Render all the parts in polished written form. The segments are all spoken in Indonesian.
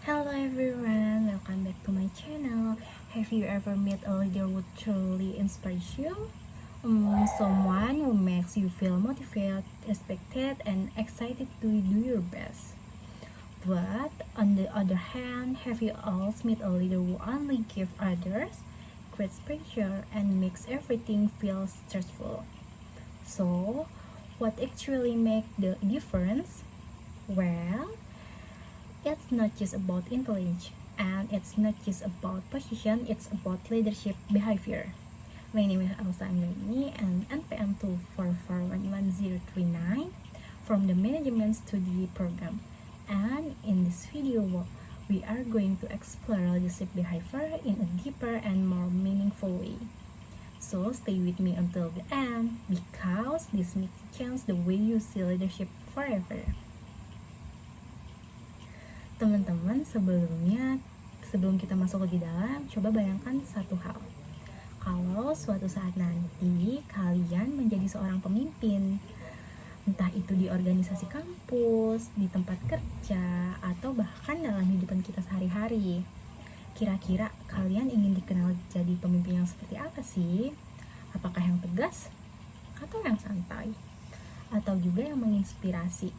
Hello everyone, welcome back to my channel. Have you ever met a leader who truly inspires you? Someone who makes you feel motivated, respected, and excited to do your best. But on the other hand, have you also met a leader who only gives others, creates pressure, and makes everything feel stressful? So, what actually makes the difference? Well, it's not just about intelligence, and it's not just about position, it's about leadership behavior. My name is Elsa Anglini and NPM 244111039 from the Management Study Program. And in this video, we are going to explore leadership behavior in a deeper and more meaningful way. So stay with me until the end because this may change the way you see leadership forever. Teman-teman, sebelum kita masuk lebih dalam, coba bayangkan satu hal. Kalau suatu saat nanti kalian menjadi seorang pemimpin, entah itu di organisasi kampus, di tempat kerja, atau bahkan dalam kehidupan kita sehari-hari, kira-kira kalian ingin dikenal jadi pemimpin yang seperti apa sih? Apakah yang tegas? Atau yang santai? Atau juga yang menginspirasi?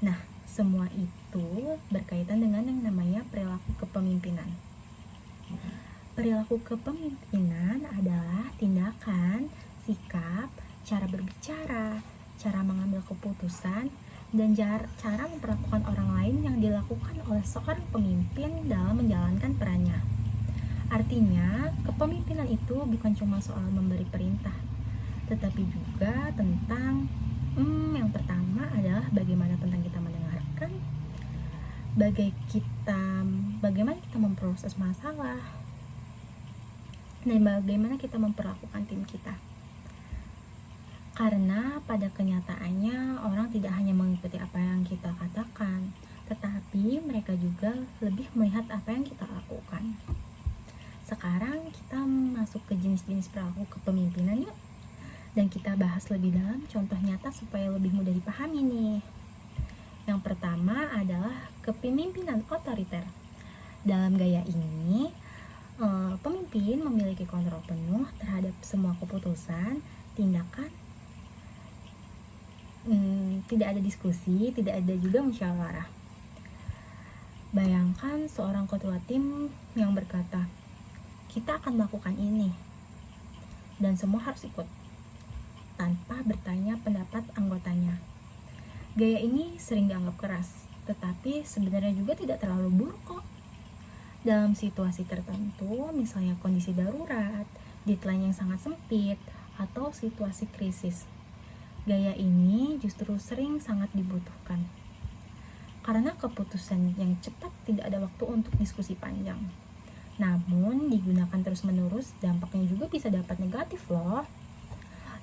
Nah, semua itu berkaitan dengan yang namanya perilaku kepemimpinan. Perilaku kepemimpinan adalah tindakan, sikap, cara berbicara, cara mengambil keputusan, dan cara memperlakukan orang lain yang dilakukan oleh seorang pemimpin dalam menjalankan perannya. Artinya, kepemimpinan itu bukan cuma soal memberi perintah, tetapi juga tentang yang pertama adalah bagaimana tentang kita mendengarkan, bagaimana kita memproses masalah, dan bagaimana kita memperlakukan tim kita. Karena pada kenyataannya orang tidak hanya mengikuti apa yang kita katakan, tetapi mereka juga lebih melihat apa yang kita lakukan. Sekarang kita masuk ke jenis-jenis perilaku kepemimpinan yuk. Dan kita bahas lebih dalam contoh nyata supaya lebih mudah dipahami nih. Yang pertama adalah kepemimpinan otoriter. Dalam gaya ini, pemimpin memiliki kontrol penuh terhadap semua keputusan, tindakan, tidak ada diskusi, tidak ada juga musyawarah. Bayangkan seorang ketua tim yang berkata, kita akan melakukan ini, dan semua harus ikut, tanpa bertanya pendapat anggotanya. Gaya ini sering dianggap keras, tetapi sebenarnya juga tidak terlalu buruk kok. Dalam situasi tertentu, misalnya kondisi darurat, deadline yang sangat sempit, atau situasi krisis, gaya ini justru sering sangat dibutuhkan. Karena keputusan yang cepat tidak ada waktu untuk diskusi panjang. Namun, digunakan terus-menerus, dampaknya juga bisa dapat negatif loh.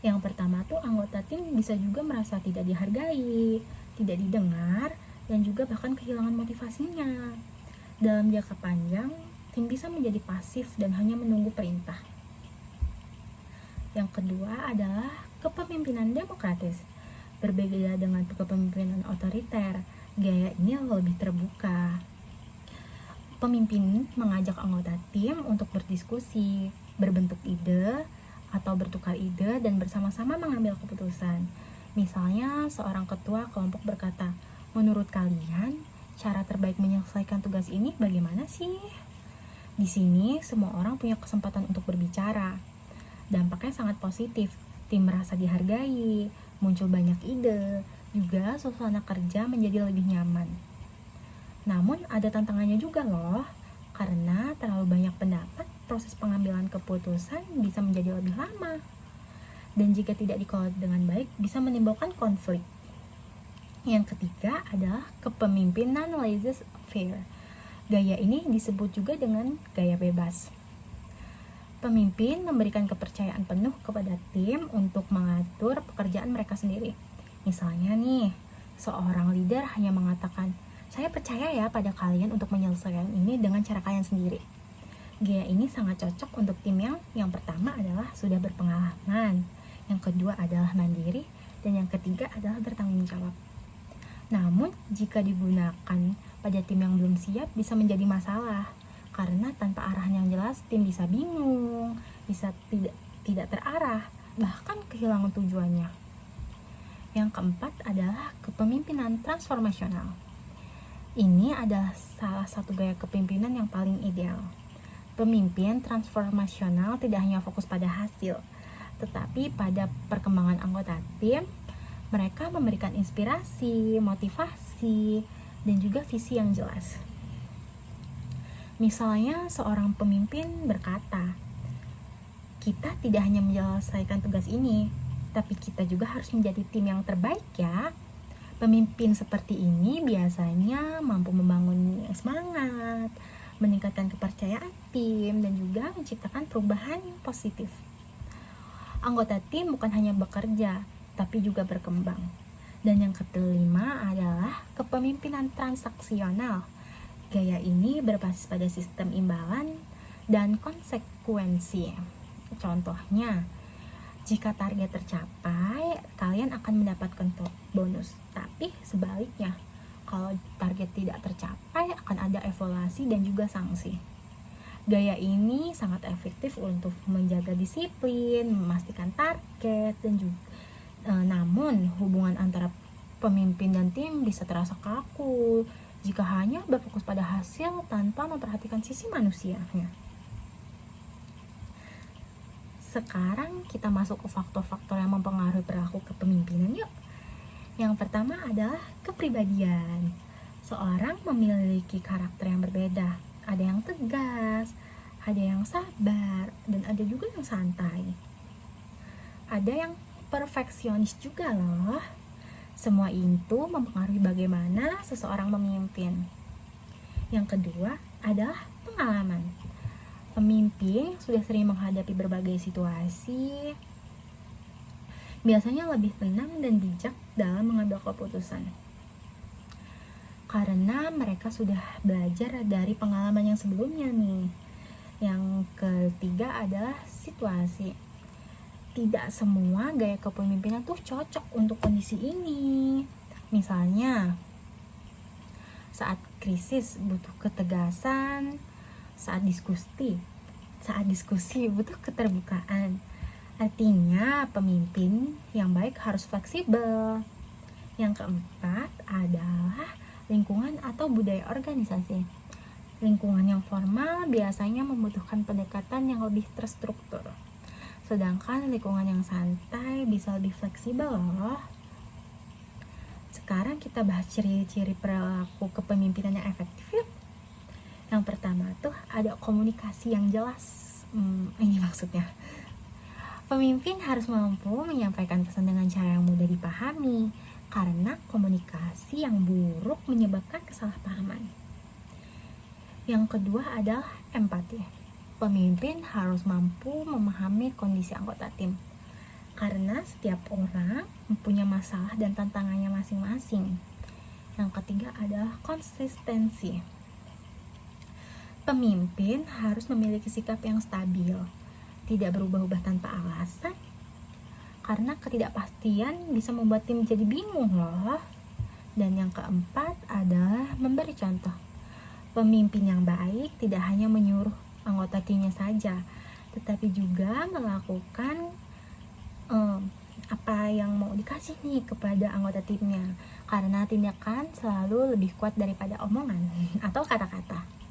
Yang pertama tuh anggota tim bisa juga merasa tidak dihargai, tidak didengar, dan juga bahkan kehilangan motivasinya. Dalam jangka panjang, tim bisa menjadi pasif dan hanya menunggu perintah. Yang kedua adalah kepemimpinan demokratis. Berbeda dengan kepemimpinan otoriter, gaya ini lebih terbuka. Pemimpin mengajak anggota tim untuk berdiskusi, berbentuk ide, atau bertukar ide dan bersama-sama mengambil keputusan. Misalnya, seorang ketua kelompok berkata, menurut kalian, cara terbaik menyelesaikan tugas ini bagaimana sih? Di sini, semua orang punya kesempatan untuk berbicara. Dampaknya sangat positif, tim merasa dihargai, muncul banyak ide, juga suasana kerja menjadi lebih nyaman. Namun, ada tantangannya juga loh, karena terlalu banyak pendapat, proses pengambilan keputusan bisa menjadi lebih lama. Dan jika tidak dikelola dengan baik, bisa menimbulkan konflik. Yang ketiga adalah kepemimpinan laissez-faire. Gaya ini disebut juga dengan gaya bebas. Pemimpin memberikan kepercayaan penuh kepada tim untuk mengatur pekerjaan mereka sendiri. Misalnya nih, seorang leader hanya mengatakan, saya percaya ya pada kalian untuk menyelesaikan ini dengan cara kalian sendiri. Gaya ini sangat cocok untuk tim yang pertama adalah sudah berpengalaman, yang kedua adalah mandiri, dan yang ketiga adalah bertanggung jawab. Namun, jika digunakan pada tim yang belum siap bisa menjadi masalah, karena tanpa arahan yang jelas tim bisa bingung, bisa tidak terarah, bahkan kehilangan tujuannya. Yang keempat adalah kepemimpinan transformasional. Ini adalah salah satu gaya kepemimpinan yang paling ideal. Pemimpin transformasional tidak hanya fokus pada hasil, tetapi pada perkembangan anggota tim. Mereka memberikan inspirasi, motivasi, dan juga visi yang jelas. Misalnya seorang pemimpin berkata, kita tidak hanya menyelesaikan tugas ini, tapi kita juga harus menjadi tim yang terbaik ya. Pemimpin seperti ini biasanya mampu membangun semangat, meningkatkan kepercayaan tim, dan juga menciptakan perubahan yang positif. Anggota tim bukan hanya bekerja, tapi juga berkembang. Dan yang kelima adalah kepemimpinan transaksional. Gaya ini berbasis pada sistem imbalan dan konsekuensi. Contohnya, jika target tercapai, kalian akan mendapatkan bonus. Tapi sebaliknya, kalau target tidak tercapai, akan ada evaluasi dan juga sanksi. Gaya ini sangat efektif untuk menjaga disiplin, memastikan target, dan juga namun hubungan antara pemimpin dan tim bisa terasa kaku jika hanya berfokus pada hasil tanpa memperhatikan sisi manusianya. Sekarang kita masuk ke faktor-faktor yang mempengaruhi perilaku kepemimpinan yuk. Yang pertama adalah kepribadian. Seorang memiliki karakter yang berbeda. Ada yang tegas, ada yang sabar, dan ada juga yang santai. Ada yang perfeksionis juga loh. Semua itu mempengaruhi bagaimana seseorang memimpin. Yang kedua adalah pengalaman. Pemimpin sudah sering menghadapi berbagai situasi, biasanya lebih tenang dan bijak dalam mengambil keputusan. Karena mereka sudah belajar dari pengalaman yang sebelumnya nih. Yang ketiga adalah situasi. Tidak semua gaya kepemimpinan tuh cocok untuk kondisi ini. Misalnya, saat krisis butuh ketegasan, saat diskusi butuh keterbukaan. Artinya pemimpin yang baik harus fleksibel. Yang keempat adalah lingkungan atau budaya organisasi. Lingkungan yang formal biasanya membutuhkan pendekatan yang lebih terstruktur, sedangkan lingkungan yang santai bisa lebih fleksibel loh. Sekarang kita bahas ciri-ciri perilaku kepemimpinan yang efektif yuk. Yang pertama tuh ada komunikasi yang jelas. Ini maksudnya, pemimpin harus mampu menyampaikan pesan dengan cara yang mudah dipahami, karena komunikasi yang buruk menyebabkan kesalahpahaman. Yang kedua adalah empati. Pemimpin harus mampu memahami kondisi anggota tim, karena setiap orang mempunyai masalah dan tantangannya masing-masing. Yang ketiga adalah konsistensi. Pemimpin harus memiliki sikap yang stabil, tidak berubah-ubah tanpa alasan, karena ketidakpastian bisa membuat tim jadi bingung loh. Dan yang keempat adalah memberi contoh. Pemimpin yang baik tidak hanya menyuruh anggota timnya saja, tetapi juga melakukan apa yang mau dikasih nih kepada anggota timnya, karena tindakan selalu lebih kuat daripada omongan atau kata-kata.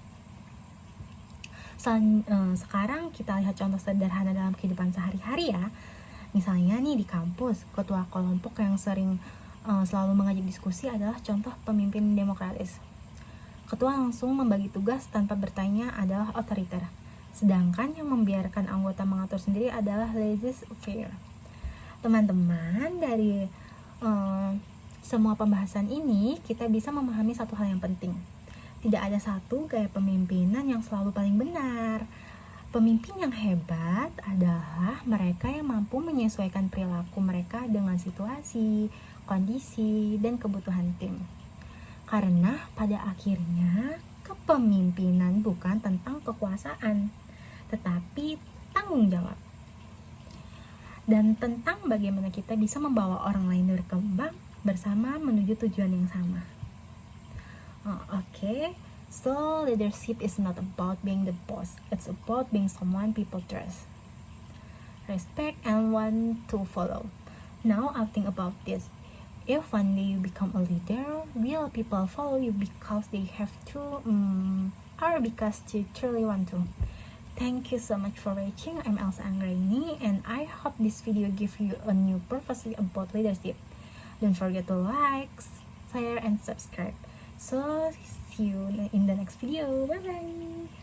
Sekarang kita lihat contoh sederhana dalam kehidupan sehari-hari ya. Misalnya nih di kampus, ketua kelompok yang sering selalu mengajak diskusi adalah contoh pemimpin demokratis. Ketua langsung membagi tugas tanpa bertanya adalah otoriter, sedangkan yang membiarkan anggota mengatur sendiri adalah laissez-faire. Teman-teman, dari semua pembahasan ini kita bisa memahami satu hal yang penting. Tidak ada satu gaya pemimpinan yang selalu paling benar. Pemimpin yang hebat adalah mereka yang mampu menyesuaikan perilaku mereka dengan situasi, kondisi, dan kebutuhan tim. Karena pada akhirnya kepemimpinan bukan tentang kekuasaan, tetapi tanggung jawab. Dan tentang bagaimana kita bisa membawa orang lain berkembang bersama menuju tujuan yang sama. Okay, so leadership is not about being the boss, it's about being someone people trust, respect, and want to follow. Now I'll think about this. If one day you become a leader, will people follow you because they have to, or because they truly want to? Thank you so much for watching. I'm Elsa Anggraini, and I hope this video gives you a new perspective about leadership. Don't forget to like, share, and subscribe. So see you in the next video. Bye bye.